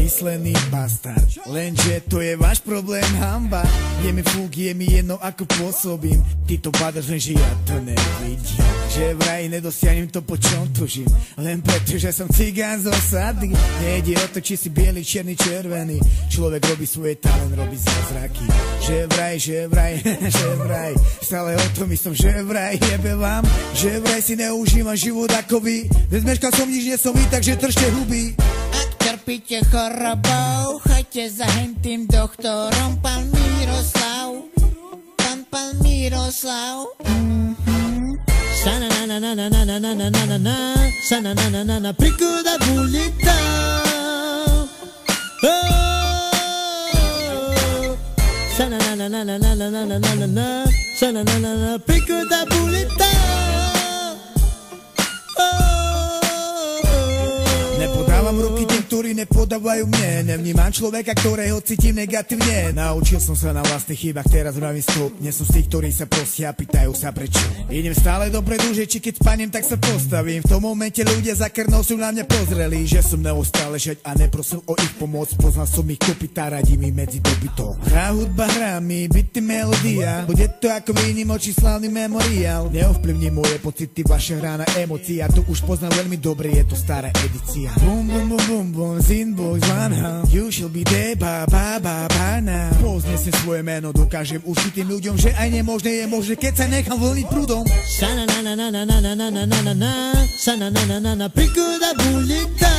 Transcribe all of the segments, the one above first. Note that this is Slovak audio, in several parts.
vymyslený bastard. Lenže to je váš problém, hamba. Je mi fúk, je mi jedno ako pôsobím. Ty to badaš, lenže ja to nevidím. Že vraj nedosiahnem to, po čom tužím. Len preto, že som cigán z osady. Nejde o to, či si biely, čierny, červený. Človek robí svoje talent, robí zázraky. Že vraj, že vraj. Stále o tom som, že vraj jebe vám. Že vraj si neužívam život ako vy. Vezmeškal som nič, nie som vy, takže držte huby. Ak trpíte chorobou, choďte za hentým doktorom. Pán Miroslav. Sa-na-na-na-na-na-na-na-na-na, sa-na-na-na-na-na, prikuda bulita. Sa-na-na-na-na-na-na-na-na-na-na, sa-na-na-na-na, prikuda bulita. Nepodávam ruky tým, ktorí nepodávajú mne. Nevnímam človeka, ktorého cítim negatívne. Naučil som sa na vlastných chybách, teraz vravím stop. Nie som z tých, ktorí sa prosia a pýtajú sa prečo. Idem stále dopredu, že či keď spanem, tak sa postavím. V tom momente ľudia za krnou sú na mňa pozreli, že som neustále žať a neprosil o ich pomoc. Poznal som ich kopytá, radí mi medzi dobytok. Hrá hudba, hrá mi byty, melódia. Bude to ako výnimočný slávny memoriál. Neovplyvní moje pocity, vaša hra na emócie. Ja to už poznám veľmi dobre, je to stará edícia. Bum bum bum bum bum, Zin boys one how you shall be there, ba ba ba ba now. Poznesem svoje meno, dokážem ušiť tým ľuďom, že aj nemožné je možné, keď sa nechám vlniť prúdom. Sa-na-na-na-na-na-na-na-na-na-na, sa-na-na-na-na-na, prikuda bulita.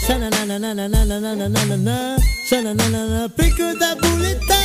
Sa-na-na-na-na-na-na-na-na-na, sa-na-na-na-na, prikuda bulita.